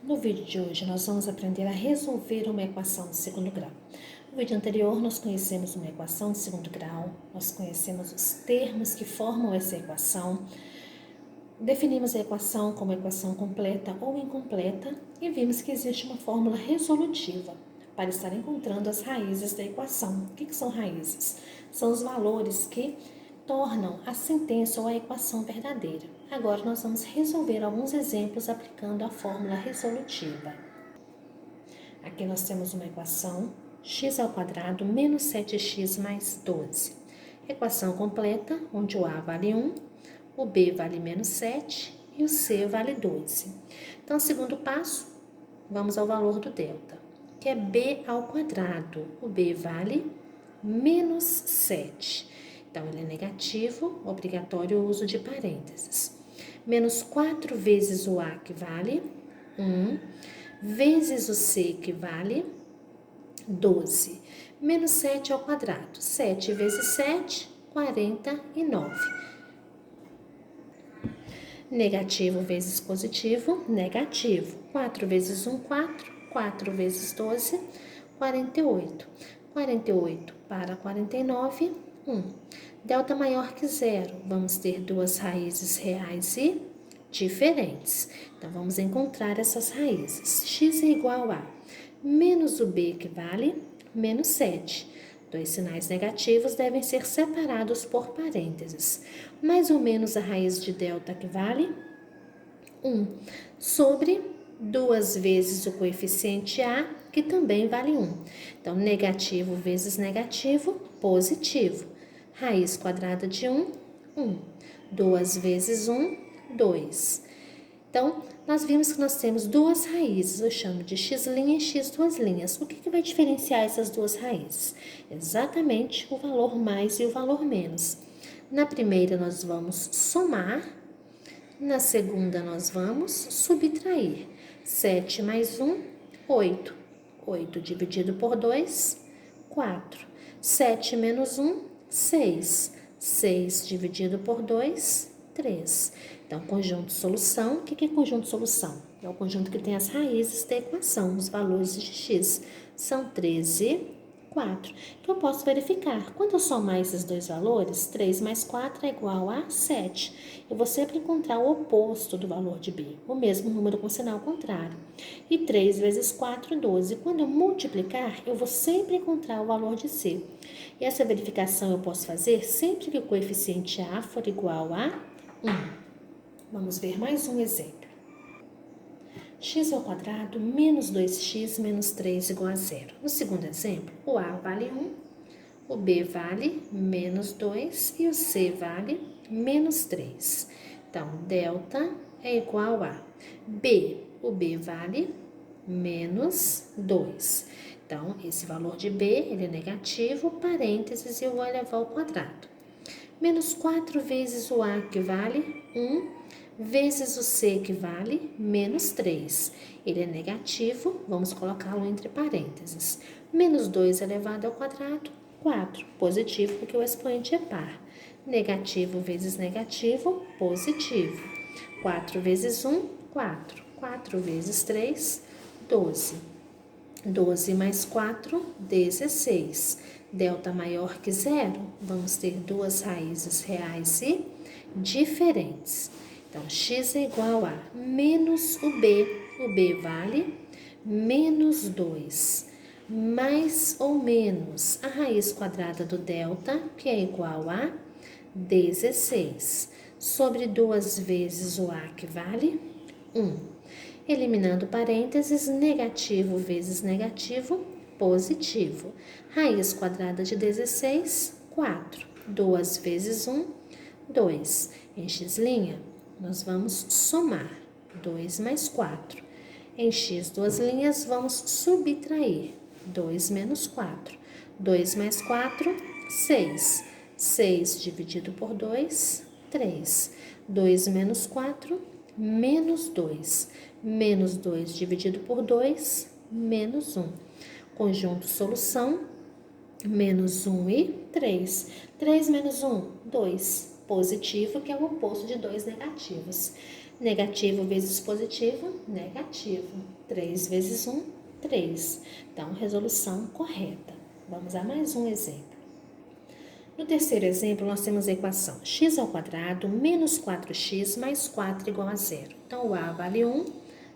No vídeo de hoje, nós vamos aprender a resolver uma equação de segundo grau. No vídeo anterior, nós conhecemos uma equação de segundo grau, nós conhecemos os termos que formam essa equação, definimos a equação como equação completa ou incompleta e vimos que existe uma fórmula resolutiva para estar encontrando as raízes da equação. O que são raízes? São os valores que tornam a sentença ou a equação verdadeira. Agora nós vamos resolver alguns exemplos aplicando a fórmula resolutiva. Aqui nós temos uma equação x² menos 7x mais 12. Equação completa, onde o a vale 1, o b vale menos 7 e o c vale 12. Então, segundo passo, vamos ao valor do delta, que é b². O b vale menos 7. Então, ele é negativo, obrigatório o uso de parênteses. Menos 4 vezes o a, que vale 1, vezes o c, que vale 12. Menos 7². 7 vezes 7, 49. Negativo vezes positivo, negativo. 4 vezes 1, 4. 4 vezes 12, 48. 48 para 49, 1. Delta maior que zero. Vamos ter duas raízes reais e diferentes. Então, vamos encontrar essas raízes. X é igual a menos o b, que vale menos 7. Dois sinais negativos devem ser separados por parênteses. Mais ou menos a raiz de delta, que vale 1, sobre 2 vezes o coeficiente a, que também vale 1. Então, negativo vezes negativo, positivo. Raiz quadrada de 1, 1. 2 vezes 1, 2. Então, nós vimos que nós temos duas raízes, eu chamo de x' e x duas linhas. O que vai diferenciar essas duas raízes? Exatamente o valor mais e o valor menos. Na primeira, nós vamos somar. Na segunda, nós vamos subtrair. 7 mais 1, 8. 8 dividido por 2, 4. 7 menos 1, 6. 6 dividido por 2, 3. Então, conjunto solução. O que é conjunto solução? É o conjunto que tem as raízes da equação, os valores de x. São 13, 4. Então, eu posso verificar. Quando eu somar esses dois valores, 3 mais 4 é igual a 7. Eu vou sempre encontrar o oposto do valor de b, o mesmo número com sinal contrário. E 3 vezes 4, 12. Quando eu multiplicar, eu vou sempre encontrar o valor de c. E essa verificação eu posso fazer sempre que o coeficiente a for igual a 1. Vamos ver mais um exemplo. x² menos 2x menos 3 igual a 0. No segundo exemplo, o a vale 1, o b vale menos 2 e o c vale menos 3. Então, delta é igual a b. O b vale menos 2. Então, esse valor de b, ele é negativo, parênteses, e eu vou elevar ao quadrado. Menos 4 vezes o a, que vale 1, vezes o c, que vale menos 3. Ele é negativo, vamos colocá-lo entre parênteses. Menos 2 elevado ao quadrado, 4. Positivo, porque o expoente é par. Negativo vezes negativo, positivo. 4 vezes 1, 4. 4 vezes 3, 12. 12 mais 4, 16. Delta maior que zero, vamos ter duas raízes reais e diferentes. Então, x é igual a menos o b vale menos 2, mais ou menos a raiz quadrada do delta, que é igual a 16, sobre 2 vezes o a, que vale 1. Eliminando parênteses, negativo vezes negativo, positivo. Raiz quadrada de 16, 4. 2 vezes 1, 2. Em x', nós vamos somar 2 mais 4. Em x duas linhas, vamos subtrair 2 menos 4. 2 mais 4, 6. 6 dividido por 2, 3. 2 menos 4, menos 2. Menos 2 dividido por 2, menos 1. Conjunto solução, menos 1 e 3. 3 menos 1, 2. Positivo, que é o oposto de 2 negativos. Negativo vezes positivo, negativo. 3 vezes 1, 3. Então, resolução correta. Vamos a mais um exemplo. No terceiro exemplo, nós temos a equação x² menos 4x mais 4 igual a 0. Então, o A vale 1,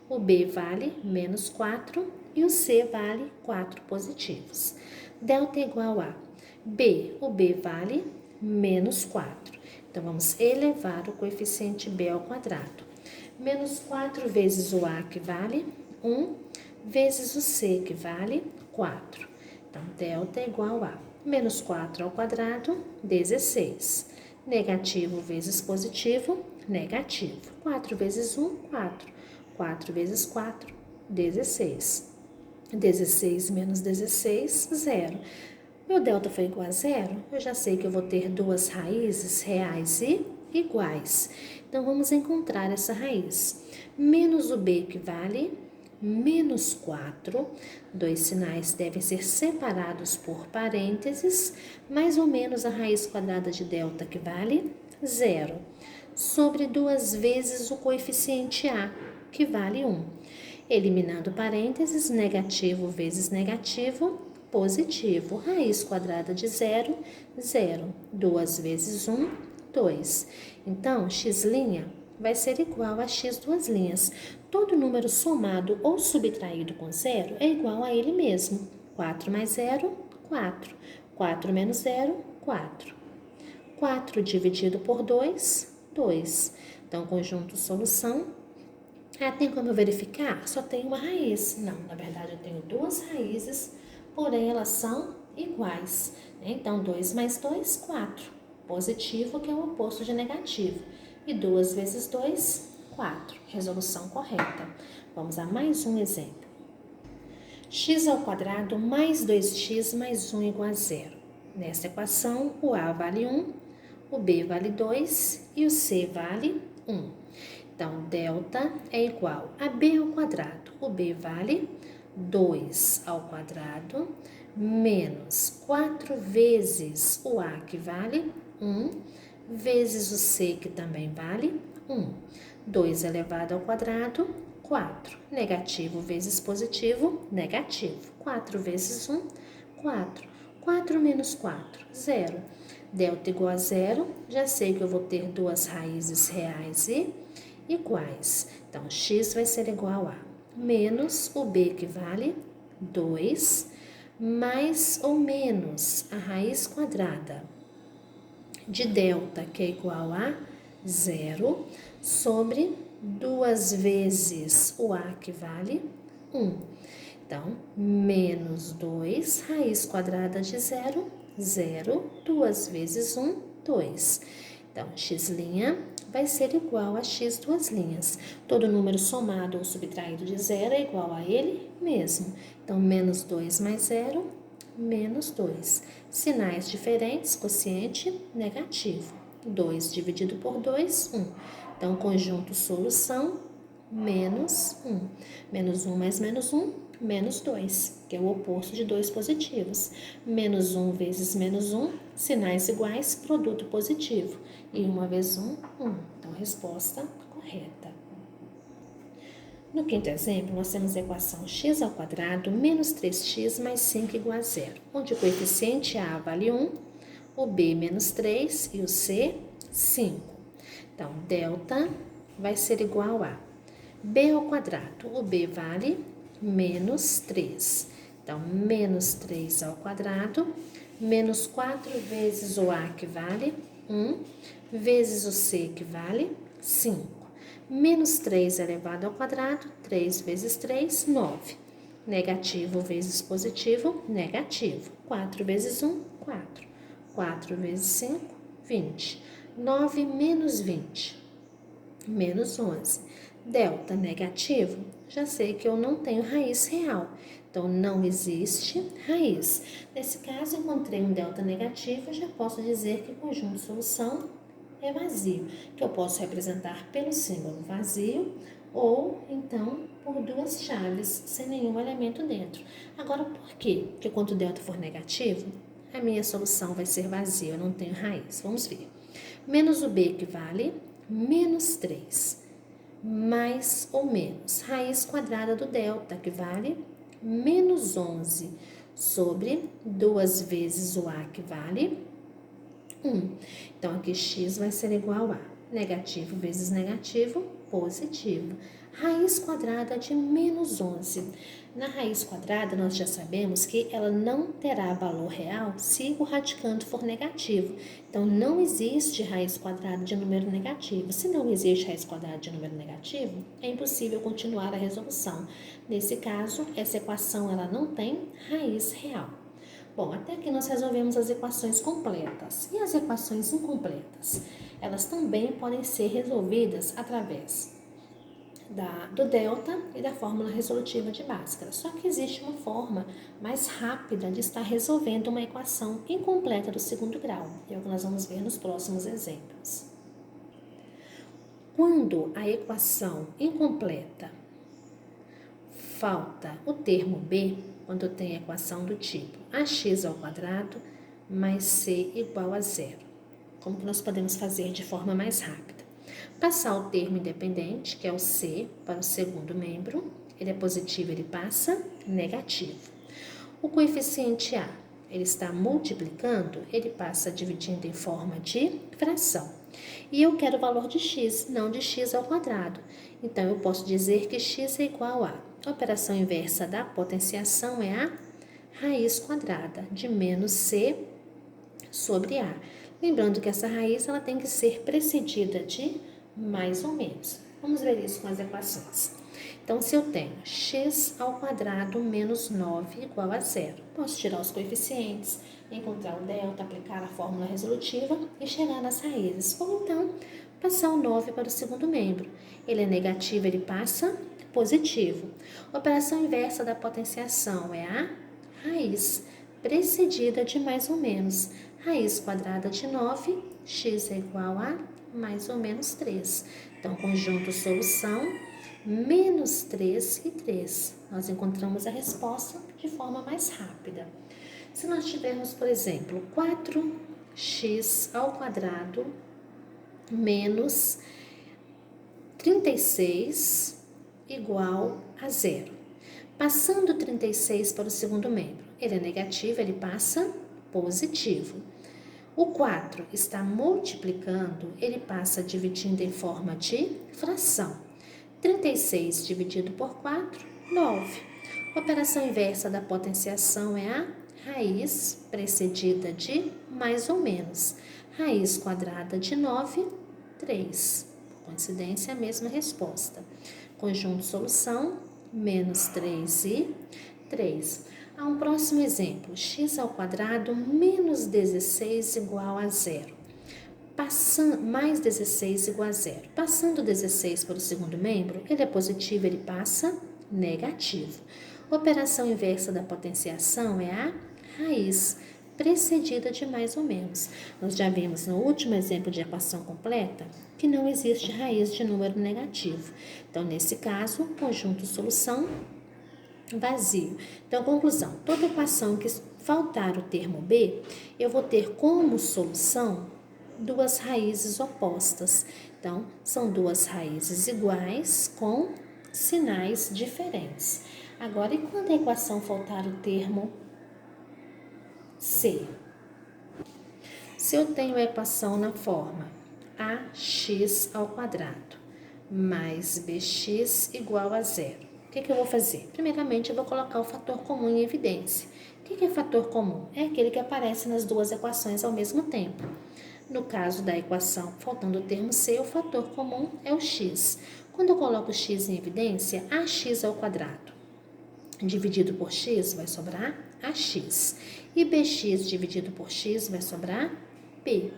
o B vale menos 4 e o C vale 4 positivos. Delta igual a B, o B vale menos 4. Então, vamos elevar o coeficiente B ao quadrado. Menos 4 vezes o A, que vale 1, vezes o C, que vale 4. Então, delta é igual a menos 4 ao quadrado, 16. Negativo vezes positivo, negativo. 4 vezes 1, 4. 4 vezes 4, 16. 16 menos 16, 0. Meu delta foi igual a 0, eu já sei que eu vou ter duas raízes reais e iguais. Então, vamos encontrar essa raiz. Menos o B, que vale menos 4. Dois sinais devem ser separados por parênteses, mais ou menos a raiz quadrada de delta, que vale 0, sobre 2 vezes o coeficiente A, que vale 1. Eliminando parênteses, negativo vezes negativo, positivo. Raiz quadrada de 0, 0. 2 vezes 1, 2. Então, x' vai ser igual a x duas linhas. Todo número somado ou subtraído com 0 é igual a ele mesmo. 4 mais 0, 4. 4 menos 0, 4. 4 dividido por 2, 2. Então, conjunto solução. Tem como eu verificar? Só tem uma raiz. Não, na verdade eu tenho duas raízes, porém elas são iguais. Então, 2 mais 2, 4. Positivo, que é o oposto de negativo. E 2 vezes 2, 4. Resolução correta. Vamos a mais um exemplo. x² mais 2x mais 1 igual a 0. Nessa equação, o A vale 1, o B vale 2 e o C vale 1. Então, delta é igual a B ao quadrado. O B vale 2 ao quadrado, menos 4 vezes o A, que vale 1, vezes o C, que também vale 1. 2 elevado ao quadrado, 4. Negativo vezes positivo, negativo. 4 vezes 1, 4. 4 menos 4, 0. Delta igual a 0, já sei que eu vou ter duas raízes reais e iguais. Então, x vai ser igual a menos o b, que vale 2, mais ou menos a raiz quadrada de delta, que é igual a 0, sobre 2 vezes o a, que vale 1. Então, menos 2, raiz quadrada de 0, 0, 2 vezes 1, 2. Então, x' vai ser igual a x duas linhas. Todo número somado ou subtraído de 0 é igual a ele mesmo. Então, menos 2 mais 0, menos 2. Sinais diferentes, quociente negativo. 2 dividido por 2, 1. Então, conjunto solução, menos 1. Menos 1 mais menos 1, menos 2, que é o oposto de 2 positivos. Menos 1 vezes menos 1, sinais iguais, produto positivo. E 1 vezes 1, 1. Então, resposta correta. No quinto exemplo, nós temos a equação x² menos 3x mais 5 igual a 0, onde o coeficiente A vale 1, o B menos 3 e o C 5. Então, delta vai ser igual a b ao quadrado. O b vale menos 3. Então, menos 3 ao quadrado, menos 4 vezes o a, que vale 1, vezes o c, que vale 5. Menos 3 elevado ao quadrado, 3 vezes 3, 9. Negativo vezes positivo, negativo. 4 vezes 1, 4. 4 vezes 5, 20. 9 menos 20, menos 11. Delta negativo, já sei que eu não tenho raiz real. Então, não existe raiz. Nesse caso, encontrei um delta negativo, já posso dizer que o conjunto de solução é vazio, que eu posso representar pelo símbolo vazio ou, então, por duas chaves, sem nenhum elemento dentro. Agora, por quê? Porque quando o delta for negativo, a minha solução vai ser vazia, eu não tenho raiz. Vamos ver. Menos o b, que vale menos 3. mais ou menos raiz quadrada do delta, que vale menos 11 sobre 2 vezes o A, que vale 1. Então, aqui x vai ser igual a negativo vezes negativo, positivo. Raiz quadrada de menos 11. Na raiz quadrada, nós já sabemos que ela não terá valor real se o radicando for negativo. Então, não existe raiz quadrada de número negativo. Se não existe raiz quadrada de número negativo, é impossível continuar a resolução. Nesse caso, essa equação ela não tem raiz real. Bom, até aqui nós resolvemos as equações completas. E as equações incompletas? Elas também podem ser resolvidas através do delta e da fórmula resolutiva de Bhaskara. Só que existe uma forma mais rápida de estar resolvendo uma equação incompleta do segundo grau. É o que nós vamos ver nos próximos exemplos. Quando a equação incompleta falta o termo b, quando eu tenho a equação do tipo ax ao quadrado mais c igual a zero. Como que nós podemos fazer de forma mais rápida? Passar o termo independente, que é o c, para o segundo membro. Ele é positivo, ele passa negativo. O coeficiente a, ele está multiplicando, ele passa dividindo em forma de fração. E eu quero o valor de x, não de x ao quadrado. Então, eu posso dizer que x é igual a operação inversa da potenciação é a raiz quadrada de menos c sobre a. Lembrando que essa raiz ela tem que ser precedida de mais ou menos. Vamos ver isso com as equações. Então, se eu tenho x ao quadrado menos 9 igual a zero, posso tirar os coeficientes, encontrar o delta, aplicar a fórmula resolutiva e chegar nas raízes. Ou então, passar o 9 para o segundo membro. Ele é negativo, ele passa positivo. Operação inversa da potenciação é a raiz, precedida de mais ou menos. Raiz quadrada de 9, x é igual a mais ou menos 3. Então, conjunto solução, menos 3 e 3. Nós encontramos a resposta de forma mais rápida. Se nós tivermos, por exemplo, 4x ao quadrado menos 36 igual a zero. Passando 36 para o segundo membro, ele é negativo, ele passa positivo. O 4 está multiplicando, ele passa dividindo em forma de fração. 36 dividido por 4, 9. Operação inversa da potenciação é a raiz precedida de mais ou menos. Raiz quadrada de 9, 3. Por coincidência, a mesma resposta. Conjunto solução, menos 3 e 3. Há um próximo exemplo, x ao quadrado menos 16 igual a zero. Mais 16 igual a zero. Passando 16 para o segundo membro, ele é positivo, ele passa negativo. Operação inversa da potenciação é a raiz, precedida de mais ou menos. Nós já vimos no último exemplo de equação completa que não existe raiz de número negativo. Então, nesse caso, conjunto solução vazio. Então, conclusão, toda equação que faltar o termo b, eu vou ter como solução duas raízes opostas. Então, são duas raízes iguais com sinais diferentes. Agora, e quando a equação faltar o termo c? Se eu tenho a equação na forma ax ao quadrado mais bx igual a zero, o que eu vou fazer? Primeiramente, eu vou colocar o fator comum em evidência. O que é fator comum? É aquele que aparece nas duas equações ao mesmo tempo. No caso da equação faltando o termo c, o fator comum é o x. Quando eu coloco x em evidência, ax ao quadrado dividido por x vai sobrar ax. E bx dividido por x vai sobrar b.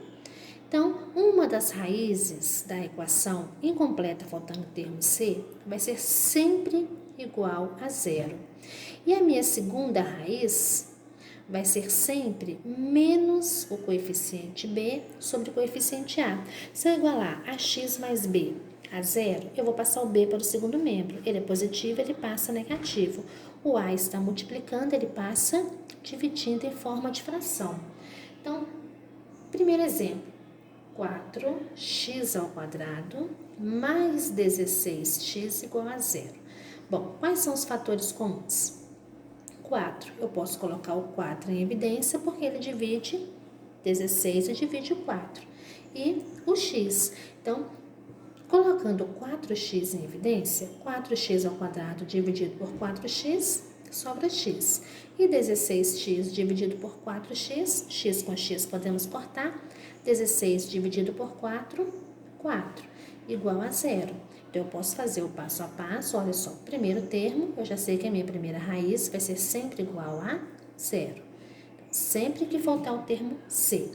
Então, uma das raízes da equação incompleta faltando o termo c vai ser sempre igual a zero. E a minha segunda raiz vai ser sempre menos o coeficiente b sobre o coeficiente a. Se eu igualar ax mais b a zero, eu vou passar o b para o segundo membro. Ele é positivo, ele passa negativo. O a está multiplicando, ele passa dividindo em forma de fração. Então, primeiro exemplo, 4x ao quadrado mais 16x igual a zero. Bom, quais são os fatores comuns? 4. Eu posso colocar o 4 em evidência porque ele divide 16 e divide o 4. E o x. Então, colocando 4x em evidência, 4x ao quadrado dividido por 4x, sobra x. E 16x dividido por 4x, x com x podemos cortar, 16 dividido por 4, 4, igual a zero. Então, eu posso fazer o passo a passo. Olha só, primeiro termo, eu já sei que a minha primeira raiz vai ser sempre igual a zero. Sempre que faltar o termo c.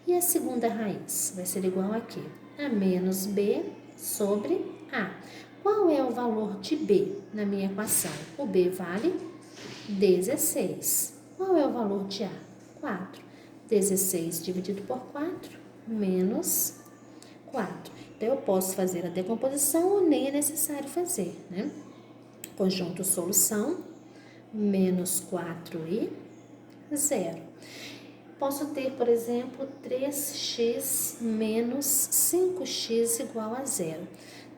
E a segunda raiz vai ser igual a quê? A menos b sobre a. Qual é o valor de b na minha equação? O b vale 16. Qual é o valor de a? 4. 16 dividido por 4, menos 4. Então, eu posso fazer a decomposição ou nem é necessário fazer, né? Conjunto solução, menos 4 e 0. Posso ter, por exemplo, 3x menos 5x igual a 0.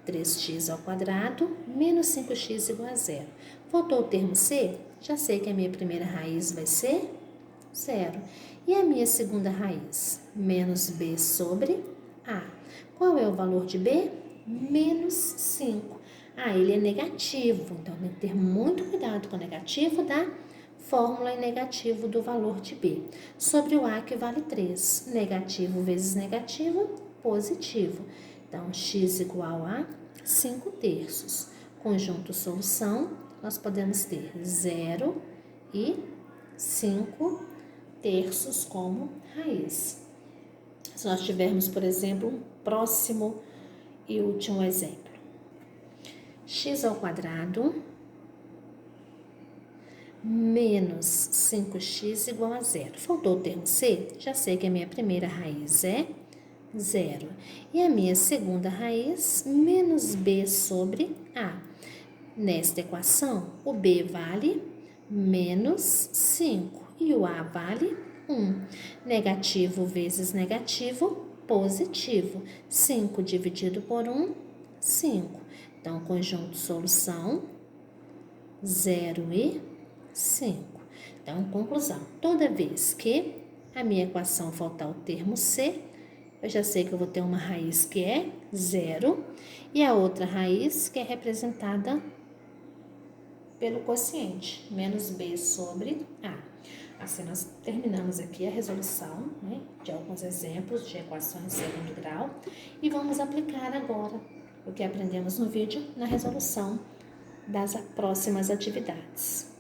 3x ao quadrado menos 5x igual a 0. Faltou o termo c? Já sei que a minha primeira raiz vai ser 0. E a minha segunda raiz? Menos b sobre a. Qual é o valor de b? Menos 5. Ele é negativo, então tem que ter muito cuidado com o negativo da fórmula em negativo do valor de b. Sobre o a, que vale 3. Negativo vezes negativo, positivo. Então, x igual a 5 terços. Conjunto solução, nós podemos ter 0 e 5 terços como raiz. Se nós tivermos, por exemplo, um próximo e último exemplo. X ao quadrado menos 5x igual a 0. Faltou o termo c? Já sei que a minha primeira raiz é 0. E a minha segunda raiz, menos b sobre a. Nesta equação, o b vale menos 5 e o a vale 1. Negativo vezes negativo, positivo. 5 dividido por 1, 5. Então, conjunto solução, 0 e 5. Então, conclusão. Toda vez que a minha equação faltar o termo c, eu já sei que eu vou ter uma raiz que é 0 e a outra raiz que é representada pelo quociente, menos b sobre a. Assim, nós terminamos aqui a resolução, né, de alguns exemplos de equações de segundo grau e vamos aplicar agora o que aprendemos no vídeo na resolução das próximas atividades.